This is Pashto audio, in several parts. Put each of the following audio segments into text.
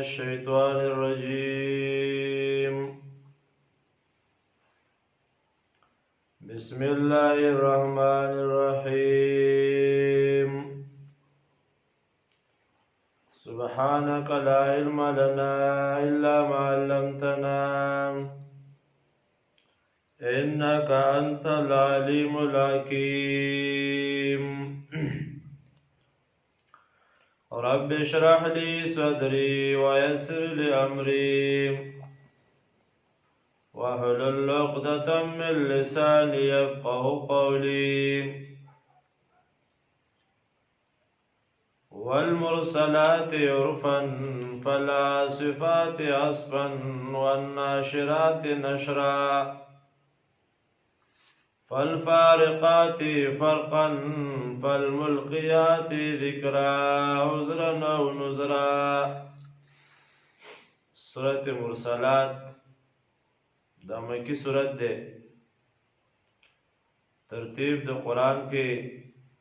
الشيطان الرجيم. بسم الله الرحمن الرحيم. سبحانك لا علم لنا إلا ما علمتنا إنك أنت العليم الحكيم. رب اشرح لي صدري ويسر لي أمري واحلل عقدة من لساني يفقه قولي. والمرسلات عرفا فالعاصفات عصفا والناشرات نشرا فالفارقات فرقا فالملقيات ذكرا عذرا أو نذرا. سورة مرسلات دا مکی سورت دے. ترتیب دا قرآن کے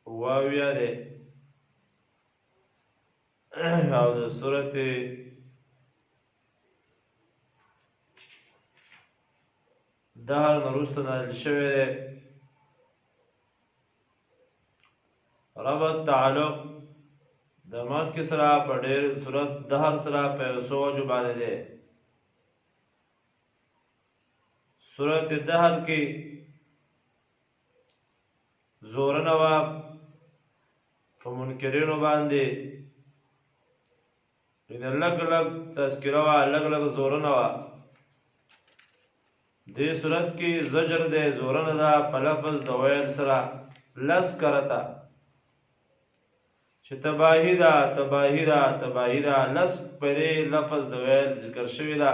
واویہ دے او دا سورت دهر نرست نازل شوی دے. ربط تعلق د مخکې سره په ډېر صورت دهر سره په څو وجو باندې دی. صورت دهر کې زورنه وه په منکرینو باندې، لږ لږ تذکره وه، لږ لږ زورنه وه. دې صورت کې زجر دی، زورنه ده په لفظ د ویل سره لس کرته چې تباهی ده تباهی ده تباهی ده. لس پرې لفظ د ویل ذکر شوی ده،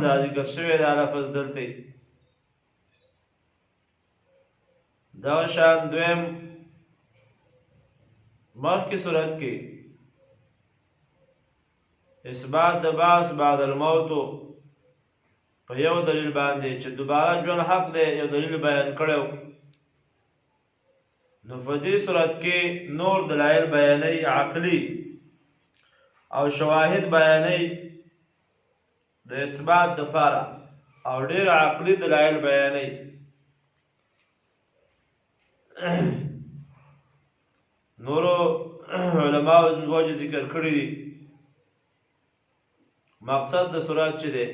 دا ذکر شوی ده لفظ دلته. دغه شان دویم مخکې صورت کې اثبات د بعث بعد الموت په یو دلیل باندې چې دوباره ژوند حق دی یو دلیل بیان کړو. نو په دې صورت کې نور دلایل بیانې عقلی او شواهد بیانې د اثبات دپاره او ډېر عقلي دلایل بیانې. نورو علماو وجه ذکر کړي دي. مقصد د صورت چې دی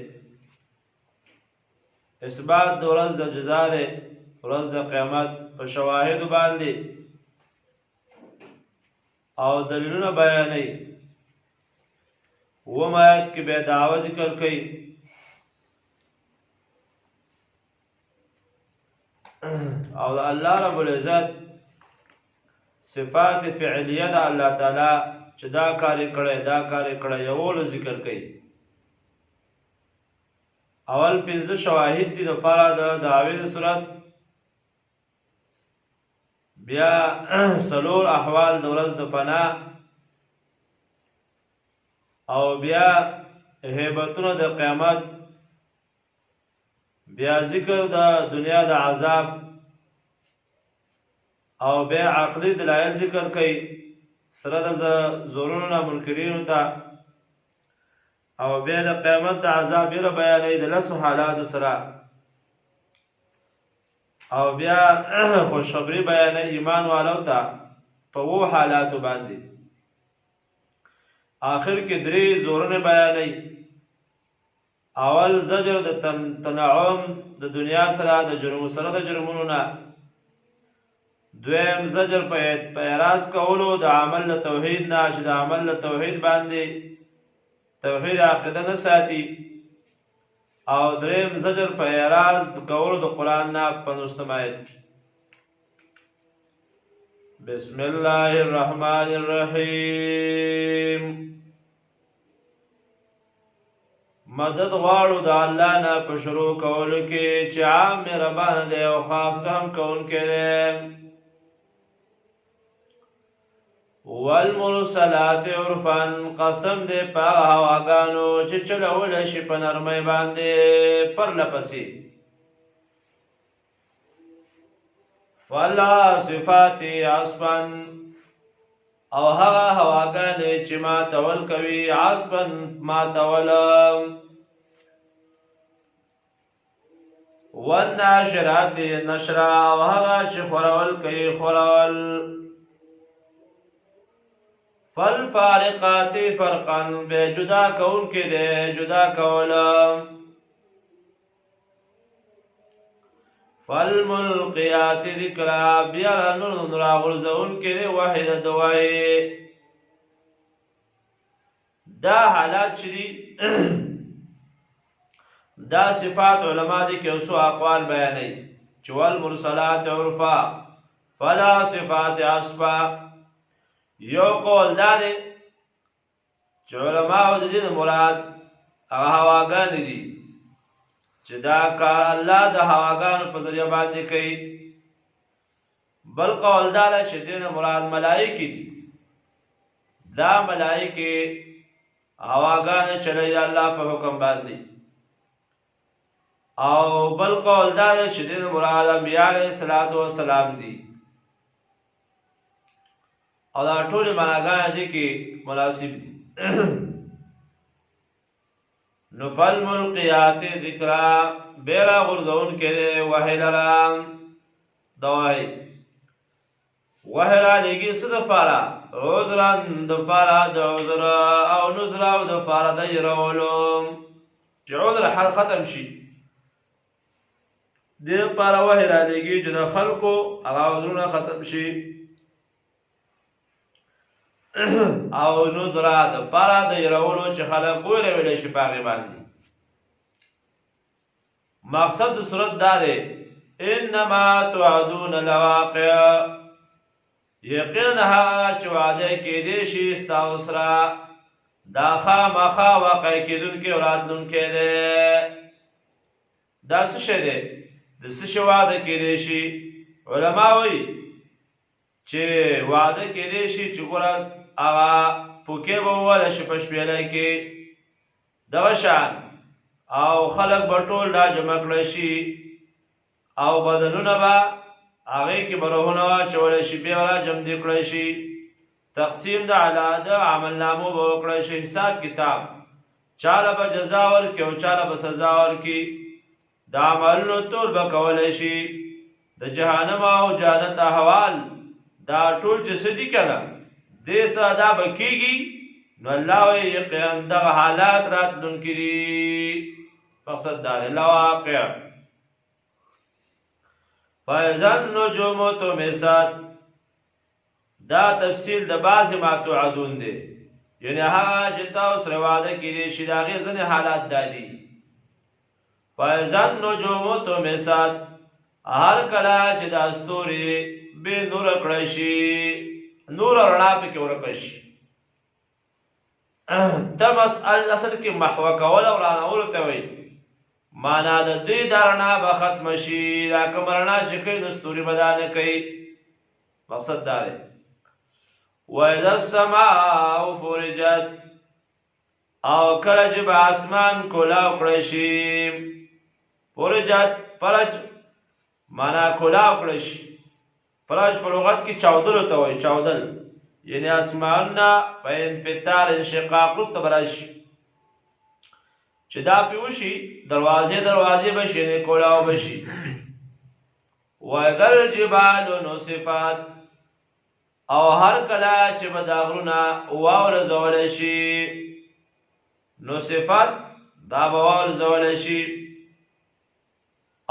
اثبات د ورځ د جزا دی، ورځ د قیامت په شواهدو باندې او دلیلونه بیانوي. اووم آیت کې بیا دعوه ذکر کوي. او د الله رب العزت صفات فعلیه د الله تعالی چې دا کار یې کړی دا کار یې کړی یولو ذکر کوي. اول پنځه شواهد دي دپاره د دعوې د صورت، بیا څلور احوال د ورځ د فنا، او بیا هیبتونه د قیامت، بیا ذکر د دنیا د عذاب، او بیا عقلی دلایل ذکر کوي سره د زورونو نه منکرینو ته، او بیا د قیامت د عذاب یې بیانوي د لسو حالاتو سره، او بیا خوشخبری بیانوي ایمان والو ته په اوو حالاتو باندې. آخر کې درې زورونه بیانوي. اول زجر د تنعم د دنیا سره د جرمو سره د جرمونو نه، دویم زجر په اعراض کولو د عمل له توحید نه چې د عمل له توحید باندې توحید عقیده نه ساتي، او دریم زجر په اعراض کولو د قرآن نه په 19 آیت کې. بسم الله الرحمن الرحیم. مدد غواړو د الله نه په شروع کولو کې چې عام مهربان دی او خاص رحم کوونکی دی. والمرسلات عرفا، قسم دې په هغه هواګانو چې چلولی شي په نرمۍ باندې پرله پسې. فالعاصفات عصفا، او هغه هواګانې چې ماتول کوي عصبا ماتول والناشرات نشرا او هغه چې خورول کوي خورول فالفارقات فرقا به جدا کول کې ده جدا کول فالملقيات ذکرا بیا نور غرزون کې ده واحده دوای دا حالات چې دا صفات علما دي کې اوسو اقوال بیانوي چې والمرسلات عرفا فلا صفات عصفا یو قول دا دی چې علما د دې مراد هغه هواګانې دي چې دا کار الله د هواګانو په ذریعہ باندې کوي بل قول دا چې دې مراد ملائکه دي دا ملائکه هواګانې چلای الله په حکم باندې او بل قول دا چې دین مراد انبیاء علیہ الصلوۃ والسلام دي او دا ټول معناګان دي کې مناسب دي نفل ملقیات ذکرا بیرا غرزون کې وحیلرام دوای وحیلا لګي صدفارا عذران دفارا د عذر او نذر او دفارا د يرولم چې عذر حل ختم شي د پاره وه را لګي چې د خلکو هغه عذرونه ختم شي او نذر د پاره د يرولو چې خلک وره ویل شي پاغي باندې مقصد د صورت دا دی انما توعدون لواقع یقینها چې وعده کې دي شي تاسو سره دا خامخا واقع کېدون کې اورادون کې ده دا څه شه ده د څه شي وعده کې دي شي علما وایي چې وعده کې دي شي چې ګوره هغه پوکې به ولا شي پښپېلای کې دا شان او خلک بټول دا جمع کړی شي او بدلونه به هغه کې برهونه چول شي به ولا جمع دي کړی شي تقسیم د علاده عمل نامو به کړی شي حساب کتاب چاله به جزا ورکړي او چاله به سزا ورکړي دا عملونو ټول به کولای شي د جهنم او جنت احوال دا ټول چې سدي کړه دې ساده بکیږي نو الله وی یقین د حالات راتلونکي دي مقصد دا لواقع فاذا النجوم تمسات دا تفصیل د بعض ما توعدون دي یعنی هغه چې تاسو رواده کړي شي دا غي ځنه حالات دادي فاذا النجوم تمسات هر کله چې د استوري به نور کړی شي نور رڼا په کې ورکړي شي تمس اصل کې محو کول او رانول ته وي معنا د دې درنا به ختم شي دا کومرنا چې کوي نستوري بدانه کوي مقصد دا دی واذا السماء فرجت او کله چې به اسمان کولاو کړی شي فرجت فرج معنا کولاو کړی شي فرج فروغت کې چاودل ته وي چاودل یعنی اسماننا په انفطار انشقاق رستبرش چې دا پیوشي دروازه بشي نه کولاو بشي وذل جبال نصفات او هر کله چې بداغرونه واور زول شي نصفات دا واور زول شي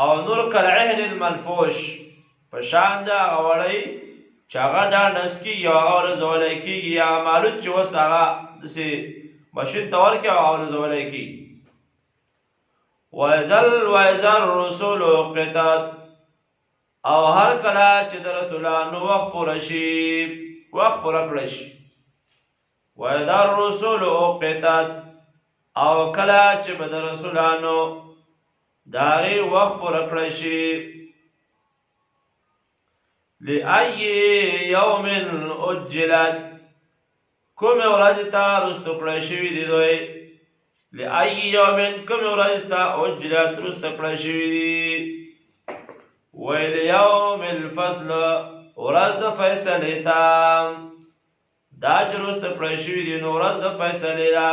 او نور کالعهن المنفوش پشان دا غوړی چاغه دا نسکی یا اور زولای کی یا مالوت چې وسغه دسي ماشین تور کې اور زولای کی وذل الرسول قطات او هر کله چې د رسولانو وقف رشي وقف رکړش وذل الرسول قطات او کله چې د رسولانو داغي وقف رکړشي لأي يوم أجلت کوم ورځ ته رستو کړی شوي دي دوی لأي يوم کوم ورځ ته أجلت رستو کړی شوي دي ويل يوم الفصل ورځ د فیصلې ته دا چې وروسته پړی شوي دي نو ورځ د فیصلې ده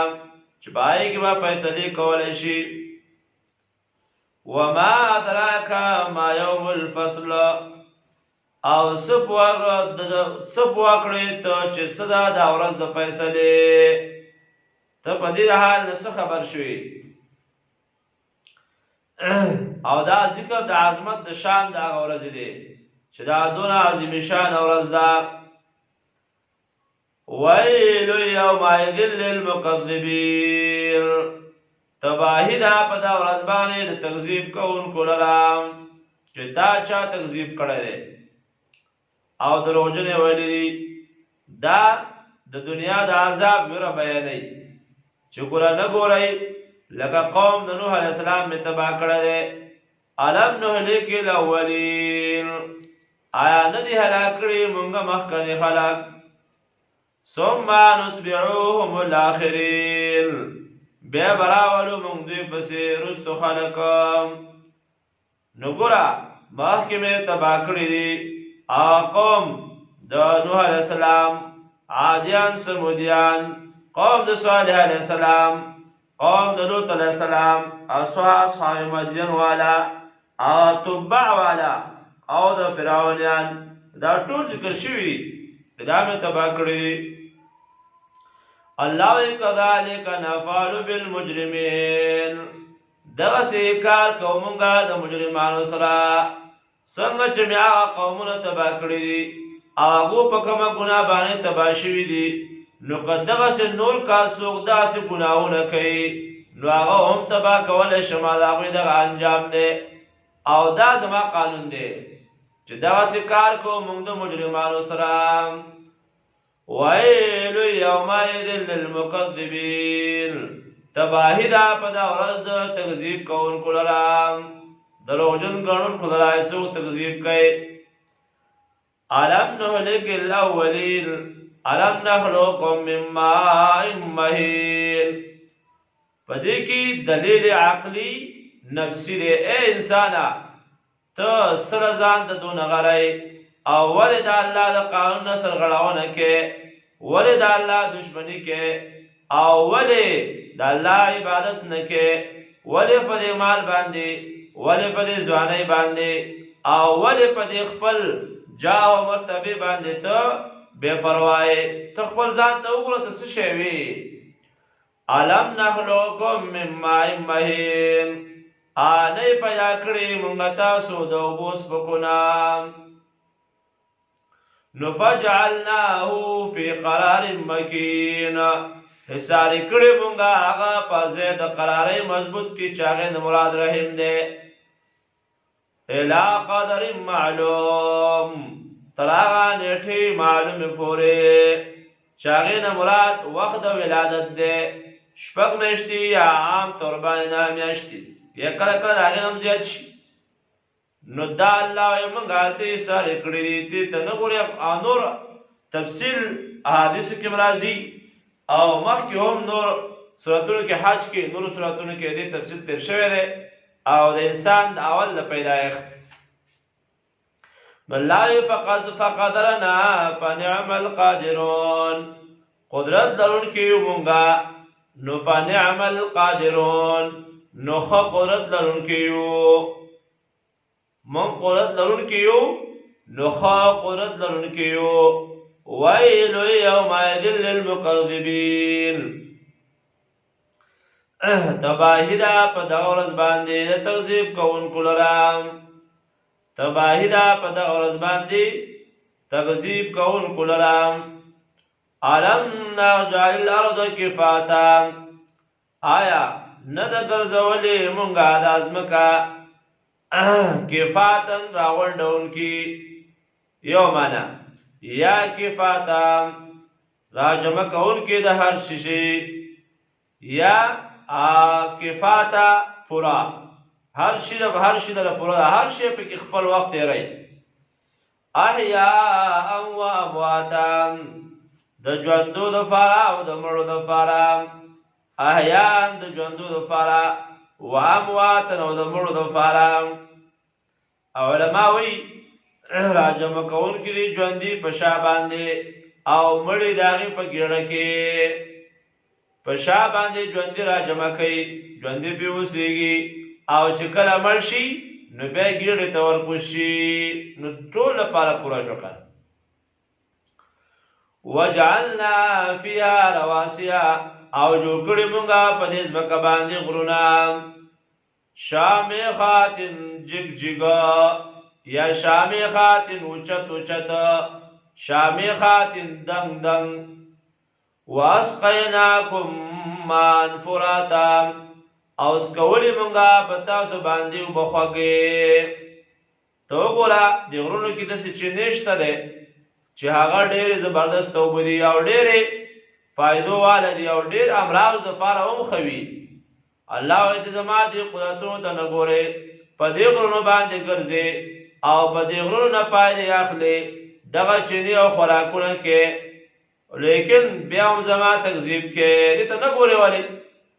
چې په هغې کې به فیصلې کولی شي. وما ادراک ما یوم الفصل او څه پوه کړې ته چې څه ده دا ورځ د فیصلې، ته په دې حال نه څه خبر شوې. او دا ذکر د عظمت د شان د هغه ورځې دی چې دا دونه عظیم شان ورځ ده. ویل یومئذ للمکذبین تباهی ده په دا ورځ باندې د تکذیب کوونکو لره چې دا چا تکذیب کړی دی او دروغجن یې ویلي دي. دا د دنیا د عذاب ویره بیانوي چې ګوره نه ګورئ لکه قوم د نوح علیه السلام مې تباه کړی دی. الم نهلک الاولین آیا نه دي هلاک کړي مونږ مخکني خلک. ثم نتبعوهم الاخرین بیا به راولو مونږ دوی پسې رستو خلک. نو ګوره مخکې مې تباه کړي دي قوم د نوح علیه السلام، عادیان، سمودیان، قوم د صالح علیه السلام، قوم د لوط علیه السلام، اصحاب مدین والا او تبع والا او د فرعونیان، دا ټول ذکر شوي دي دا مې تباه کړي دي. الله وایي کذلک نفعل بالمجرمین دغسې کار کوو مونږ د مجرمانو سره څنګه چې مې هغه قومونه تباه کړي دي او هغو په کومه ګناه باندې تباه شوي دي. نو که دغسې نور کا څوک داسې ګناهونه کوي نو هغه هم تباه کولی شم. د هغوی دغه انجام دی او دا زما قانون دی چې دغسې کار کوو مونږ د مجرمانو سره. ویل یومئذ للمکذبین تباهی ده په دا ورځ د تکذیب کوونکو لره دروغجن ګڼونکو لره چې څوک تکذیب کوي. الم نهلک الاولین الم نخلقکم من ماء مهین په دې کې دلیل عقلی نفسي دی. ای انسانه ته سره ځان ته دونه غړی او ولې د الله د قانون نه سرغړونه کې، ولې د الله دشمني کې او ولې د الله عبادت نه کې، ولې په دې مال باندې، ولې په دې ځوانۍ باندې او ولې په دې خپل جاه او مرتبه باندې ته بے پروايي. ته خپل ځان ته وګوره ته څه شی وي. الم نخلقکم من ماء مهین نه پیدا کړي مونږ تاسو د اوبو سپکونه. نو فجعلناه فی قرار مکین حصاري کړي مونږ هغه په ځای د قرارۍ مضبوط کې چې هغې نه مراد رحم دی. الی قدر معلوم تر هغه نیټې معلومې پورې چې هغې نه مراد وخت د ولادت دی. 6 میاشتې یا عام طور باندې 9 میاشتې یا کله کله د هغې نه هم زیات شي. نو دا الله وایي موږ هلته حصارې کړي دي. دې ته نه ګورې نور تفصیل احادیثو کې راځي او مخکې هم نور سورتونو کې حج کې نورو سورتونو کې دې تفصیل تیر شوی دی او د انسان د اول د پیدایښت. الله فقدرنا فنعم القادرون قدرت لرونکي یو مونږه نو فنعم القادرون نو ښه قدرت لرونکي یو مونږ قدرت لرونکي یو نو ښه قدرت لرونکي یو. ویل یومئذ للمکذبین تباهی ده په دغه ورځ باندې د تکذیب کوونکو لره. تباهی ده په دغه ورځ باندې تکذیب کوونکو لره. الم نجعل الارض کفاتا آیا نه ده ګرځولې مونږه دا ځمکه کفاتن راغونډونکي. یو معنا یا کفاتا راجمع کوونکي د هر شي یا کفاتا پورا هر شي د هر شي د پورا هر شي په کې خپل وخت دی. احیاء و امواتا د ژوندو دپاره او د مړو دپاره. احیاء د ژوندو دپاره و امواتا او د مړو دپاره. علما وایي راجمع کوونکي دي ژوندي په شا باندې او مړی د هغې په ګېډه کې په شا باندې ژوندي را جمع کوي، ژوندي پې اوسېږي، او چې کله مړ شي نو بیا ګېډې ته ورکوز شي. نو ټول لپاره پوره شو که وجعلنا فيها رواسیا او جوړ کړي مونږه په دې ځمکه باندې غرونه شامخات جګ جګه یا شامخات اوچت اوچت شامخات دنګ دنګ واسقیناکم ماء فراتا او سکولی مونږه په تاسو باندې اوبه خوږې. ته وګوره د غرونو کې داسې چینې شته دی چې هغه ډېرې زبردست اوبه دي او ډېرې فایدو واله دي او ډېر امراضو دپاره هم ښه وي. الله وایي ته زما دې قدرتونو ته نه ګورې، په دې غرونو باندې ګرځې او په دې غرونو نه فایدې اخلې دغه چینې او خوراکونه کې، لیکن بیا هم زما تکذیب کې دې ته نه ګورې. ولې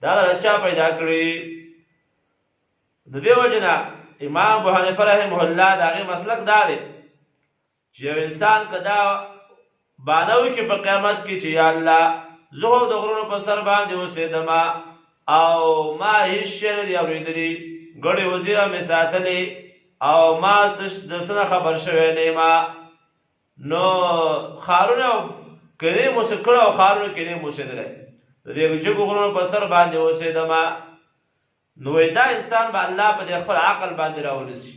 دا دله چا پیدا کړي؟ د دې وجې نه امام ابو حنیفه رحمه الله د هغې مسلک دا دی چې یو انسان که دا بانه وکړي په قیامت کې چې یا الله زه خو د غرونو په سر باندې اوسېدمه او ما هېڅ شی نه دي اورېدلي، ګډې وزیره مې ساتلې او ما د څه نه خبر شوی نه یم، نو ښارونه کنې مو څه کړه او ښارونو کې نه یم اوسېدلی، د دې جګو غرونو په سر باندې اوسېدمه. نو دا انسان به الله په دې خپل عقل باندې راونیسي.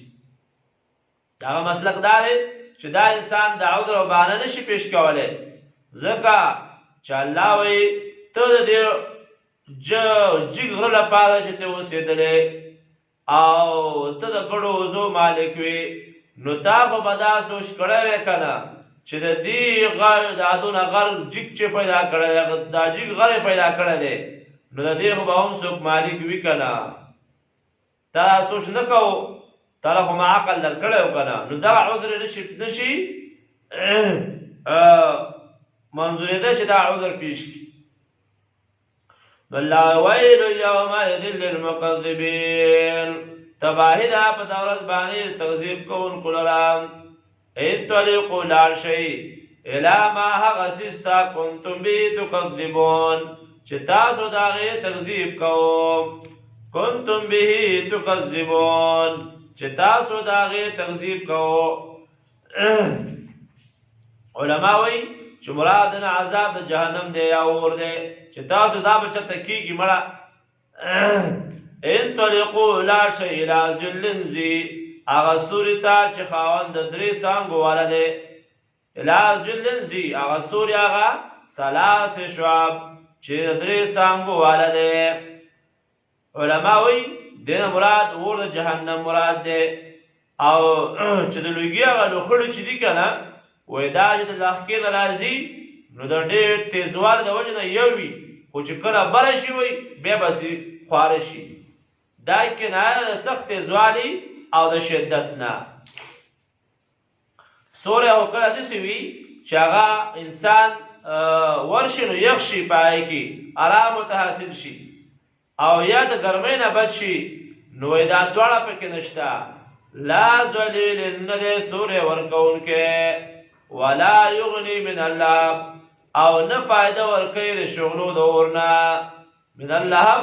هغه مسلک دا دی چې دا انسان د عذر او بهانه نشي پیش کولی، ځکه چې الله وایي ته د دې جګ غره لپاره چې ته اوسېدلی او ته د ګډو وزو مالک وي، نو تا خو به دا سوچ کړی وی که نه چې د دې غر دا دونه غر جګ چې پیدا کړی دی، دا جګ غر یې پیدا کړی دی، نو د دې خو به هم څوک مالک وي که نه. تا سوچ نه کوو، تعالی خو ما عقل درکړی و که نه، نو دغه عذر نشي منظورېده چې دا عذر پیش کړي. نو الله ویل یومئذ للمکذبین، تباهي ده په دغه ورځ باندې تکذیب کوونکو لره. انطلقوا لاړ شئ الی ما هغه څیز ته کنتم به تکذبون چې تاسو د هغې تکذیب کوو، کنتم به تکذبون چې تاسو د هغې تکذیب کوو. علما وایي چې مراد نه عذاب د جهنم دی یا اور دی چې تاسو دا به چېرته کېږي مړه. انطلقوا لاړ شئ الی ظل ذی هغه سوري ته چې خاوند د درې څانګو والا دی، الی ظل ذی هغه سوري هغه ثلاث شعب چې د درې څانګو والا دی. علما وایي دې نه مراد اور د جهنم مراد دی، او چې د لوګي هغه لوخړې چې دي که نه وایي دا چې د لښکې نه راځي نو د ډېر تیزوالي د وجې نه یو وي، خو چې کله بره شي وایي بیا به خواره شي. دا کنایه د سخت تیزوالي او د شدت نه. سوری او کله داسې وي چې هغه انسان ورشي نو یخ شي په هغې کې ارام ورته حاصل شي، او یا د ګرمۍ نه بچ شي، نو وایي دا دواړه پکې نشته. لا ذلیل نه دی سوری ورکوونکی ولا یغني من اللهب او نه فایده ورکوي د شغلو د اور نه، من اللهب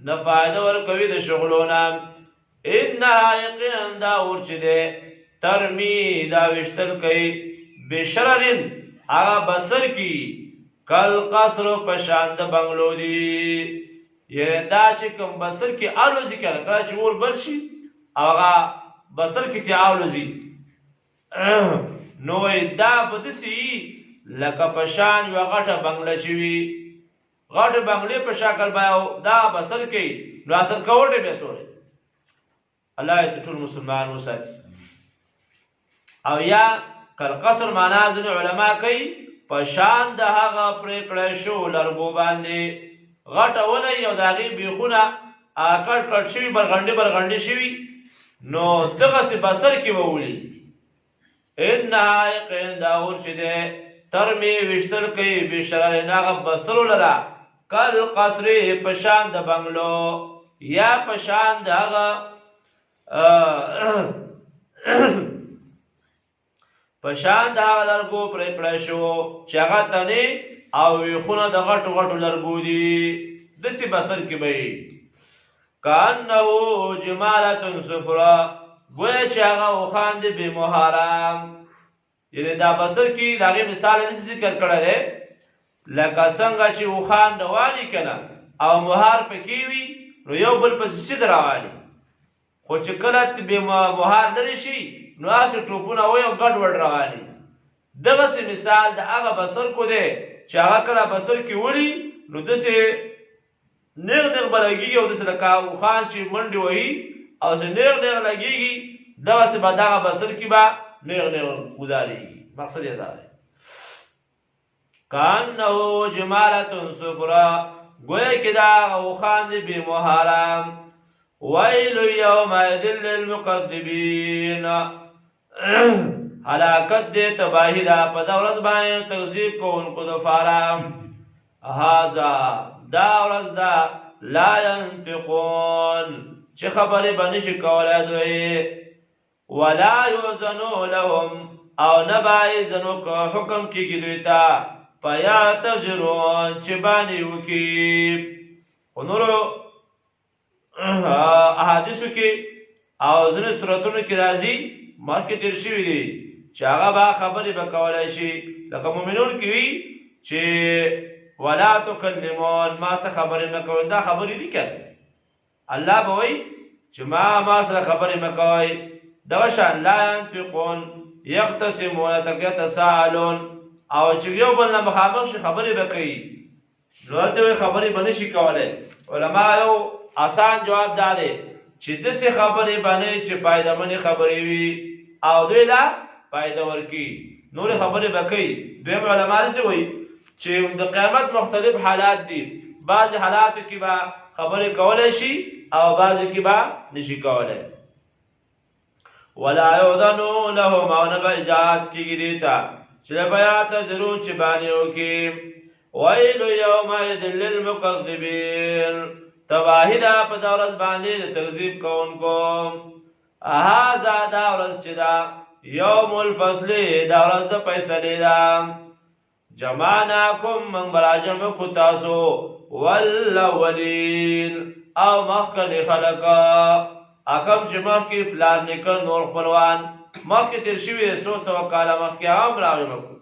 نه فایده ورکوي د شغلو نه. انها یقینا دا اور چې دی ترمی دا ویشتل کوي بشررن هغه بسر کی کل قصر په شان د بنګلو دي، یعنې دا چې کوم بسر کې الوزي که نه کله چې اور بل شي هغه بسر کې ترې الوزي، نو وایي دا به داسې وي لکه په شان یوه غټه بنګله چې وي، غټه بنګلې په شکل به دا بسر کوي، نو اثر کوټې بیا سوری. الله دې ټول مسلمان وساتي. او یا کالقصر معنا ځینې علما کوي په شان د هغه پرې کړی شو لرګو باندې غټه ونه وي او د هغې بیخونه کټ کټ شوي برغنډې برغنډې شوي، نو دغسې بسر کې به ولي. انها یقین دا اور چې دی ترمي ویشتل کوي بشررن هغه بسرو لره کالقصر په شان د بنګلو یا په شان د هغه په شان د هغه لرګو پرې پړی شو چې هغه تنې او ویښونه د غټو غټو لرګو دي داسې بسر کې به وي کأنه جمالة صفرا گویا چې هغه اوښان دي بې مهاره یعنې دا بسر کې د هغې مثال یې نسي ذکر کړی دی لکه څنګه چې اوښان رواني که نه او مهار پکې وي نو یو بل پسې سید رواني خو چې کله بې مهار لرې شي نو هسې ټوپونه وي او ګډ وډ رواني دغسې مثال د هغه بسر کو دی چې هغه کله بسر کې وړي نو داسې نیغ نیغ به لګېږي او داسې لکه اوښان چې منډې وهي او چې نیغ نیغ لګېږي دغسې به دغه بسر کې به نیغ نیغ ګزارېږي مقصد یې دا دی کأنه جمالة صفرا گویا کې دا اوښان دي بې مهاره ویل یومئذ للمکذبین هلاکت دی تباهي ده په دا ورځ باندې تکذیب کوونکو دپاره هذا دا ورځ ده لا ينطقون چې خبرې به نشي کولی دوی ولا یؤذنو لهم او نه به اذن حکم کېږي دوی ته فیعتذرون چې باندې وکړي خو نورو احادیثو کې او ځینې سورتونو کې راځي مخکې تېر شوي دي چې هغه به خبرې به کولی شي لکه مؤمنون کې وي چې ولا تکلمون ما سره خبرې مه کوئ دا خبرې دي که الله به وایي چې ما سره خبرې مه کوئ دغه شان لا ینطقون یختصمون یتساءلون او چې یو بل نه مخامخ شي خبرې به کوي نو هلته وایي خبرې به نشي کولی علما یو آسان جواب دا دی چې داسې خبرې به نه چې فایدهمنې خبرې وي او دوی لا فایده ورکړي نورې خبرې به کوي دویم علما داسې وایي چې د قیامت مختلف حالات دي بعضې حالاتو کې به خبرې کولی شي او بعضې کې به نشي کولی ولا یؤذنو لهم او نه به اجازت کېږي دې ته چې فیعتذرون چې باندې وکړي ویل یومئذ للمکذبین تباهي ده په دا ورځ باندې د تکذیب کوونکو هذا دا ورځ چې ده یوم الفصل دا ورځ د فیصلې ده جمعناکم من براجم کو تاسو والاولین او مخکې خلقا اکم چې مخکې پلان نیکه نور خپلوان مخکې تیر شوي 100 کاله مخکې هم راغلي مکو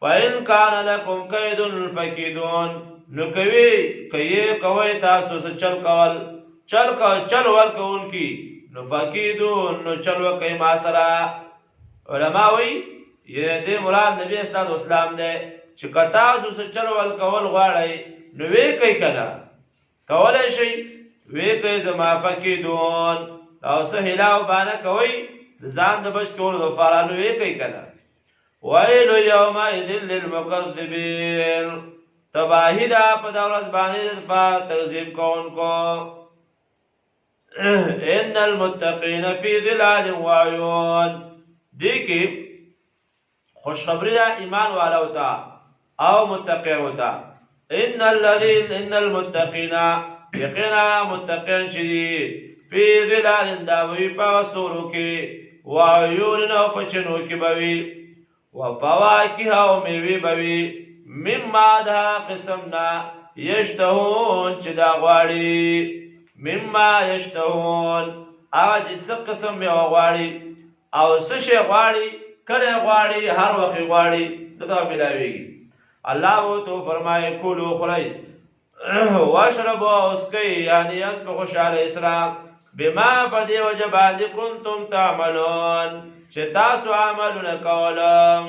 فإن کان لکم کید فکیدون نو کوي تاسو څه چل ورکوونکي نو فکیدون نو چل وکئ ما سره علما وایي دې مراد نبی اسلام اسلام دی چې که تاسو څه چل ورکول غواړئ نو ویې کوئ که نه کولی شئ ویې کوئ زما فکیدون او څه هیله او بانه کوئ ځان د بچ کولو دپاره نو ویې کوئ که نه ویل یومئذ للمکذبین تباهي ده په دا ورځ باندې په تکذیب کوونکو ان المتقین فی ظلال وعیون دې کې خوشخبری ده ایمان والا ہوتا او متقی ہوتا ان المتقین یقینا متقین شدی فی ظلال داوی په سورو کې وعیون او په چنو کې بوي وفواکه او میوې بوي مما دا قسمنا یشتهون چې دا غواړي مما یشتهون هغه چې څه قسم میوه غواړي او څه شی غواړي کله غواړي هر وخت غواړي دغه ملاويږي الله وو تو فرمایي کولو خوري واشربوا اسقي یعنی ان په خوشاله اسراف بما فدي وجبان كنتم تعملون چې تاسو عملونه کولم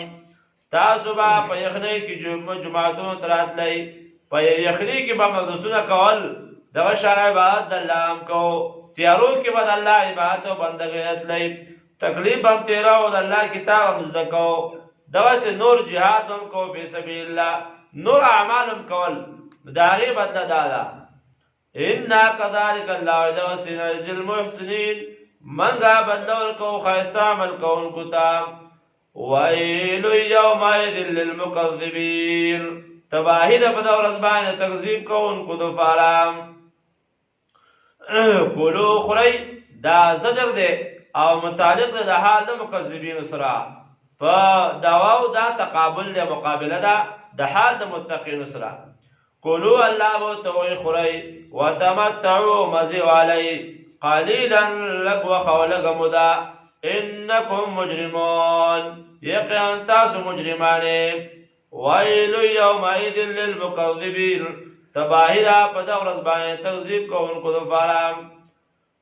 تاسو به په یخنۍ کې جماعتونو ته راتلئ په یخنۍ کې به مقدسونه کول دغه شان عبادت د الله هم کوو تیارو کې به د الله عبادت او بندګۍ تلئ تکلیف هم تیراو د الله کتاب هم زده کوو دغسې نور جهاد هم کوو فی سبیل الله نور اعمال هم کول د هغې بدله دا ده انا کذلک الله دغسې نجزي المحسنین منګه بدله ورکوو ښایسته عمل کوونکو ته ویل یومئذ للمکذبین تباهي ده په دغه ورځ باندې تکذیب کوونکو دپاره کولو خورئ دا زجر دی او متعلق د حال د مکذبین سره په دواو دا تقابل د مقابله ده د حال د متقین سره کولو الله بو توي خوري وتمتعوا مزي علي قليلا لك وخولق مدا انكم مجرمون يقين تاس مجرمان ويل يومئذ للمكذبين تباهدا پدورز باندې تکذیب کوونکو دپاره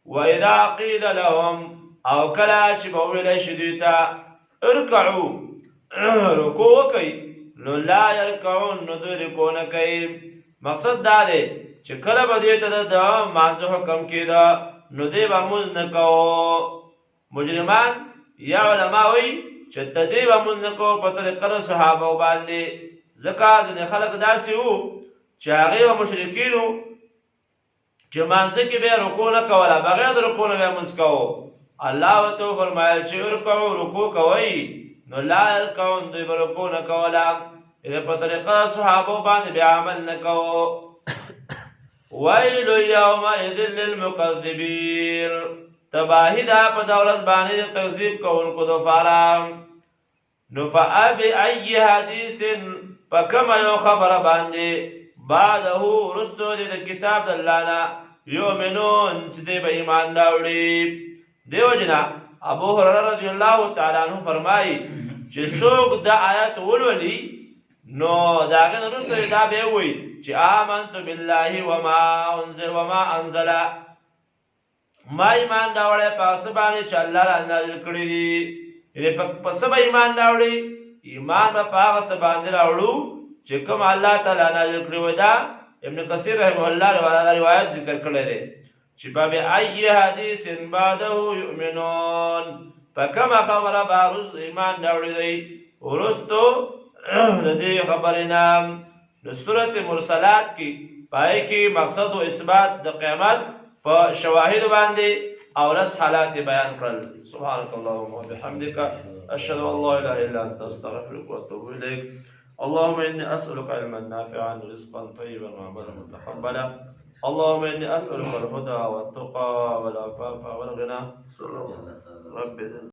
واذا قيل لهم او کلا چې به ویلی شي دوی ته ارکعوا رکوع وکئ نو لا يرکعون نو دوی رکوع نه کوي مقصد دا دی چې کله به دوی ته د مانځه حکم کېده نو دوی به مونځ نه کوو مجرمان یا علما وایي چې دوی به مونځ نه کوو په طریقه د صحابو باندې ځکه ځینې خلک داسې وو چې هغې به مشرکین وو چې مانځه کې به یې رکوع نه کوله بغیر د رکوع نه به یې مونځ کوو الله ورته وفرمایل چې ارکعوا رکوع کوئ نو لا يرکعون دوی به رکوع نه کوله په طریقه صحابو باندې بیا عمل نه کوو ویل یومئذ للمکذبین تباهی دا په دولت باندې د تکذیب کوونکو دپاره نو فابأي حدیث په کومه یو خبره باندې بعده وروستو د کتاب د الله نه یؤمنون چې دی به ایمان راوړي دیو جنا ابو هريره رضی الله تعالی عنہ فرمایي چې څوک دا آیت ولولي نو داغه وروسته دا به وي چې آمنت بالله وما انزل ما ایمان راوړی په څه باندې چې الله را نازل کړي دي یعنې په څه به ایمان راوړي ایمان به په هغه څه باندې راوړو چې کوم الله تعالی نازل کړي وي دا ابن کثیر رحمه الله روایت ذکر کړی دی چې فبأي حدیث بعده یؤمنون په کومه خبره به وروسته ایمان راوړي دی وروستو د دې خبرې نه د سورت مرسلات کې پای کې مقصد او اثبات د قیامت په شواهد باندې او رس حالات بیان کړل سبحانك اللهم وبحمدك اشهد ان لا اله الا انت استغفرك واتوب اليك اللهم اني اسالك علما نافعا ورزقا طيبا وعملا متقبلا اللهم اني اسالك الهدى والتقى والعفاف والغنى رب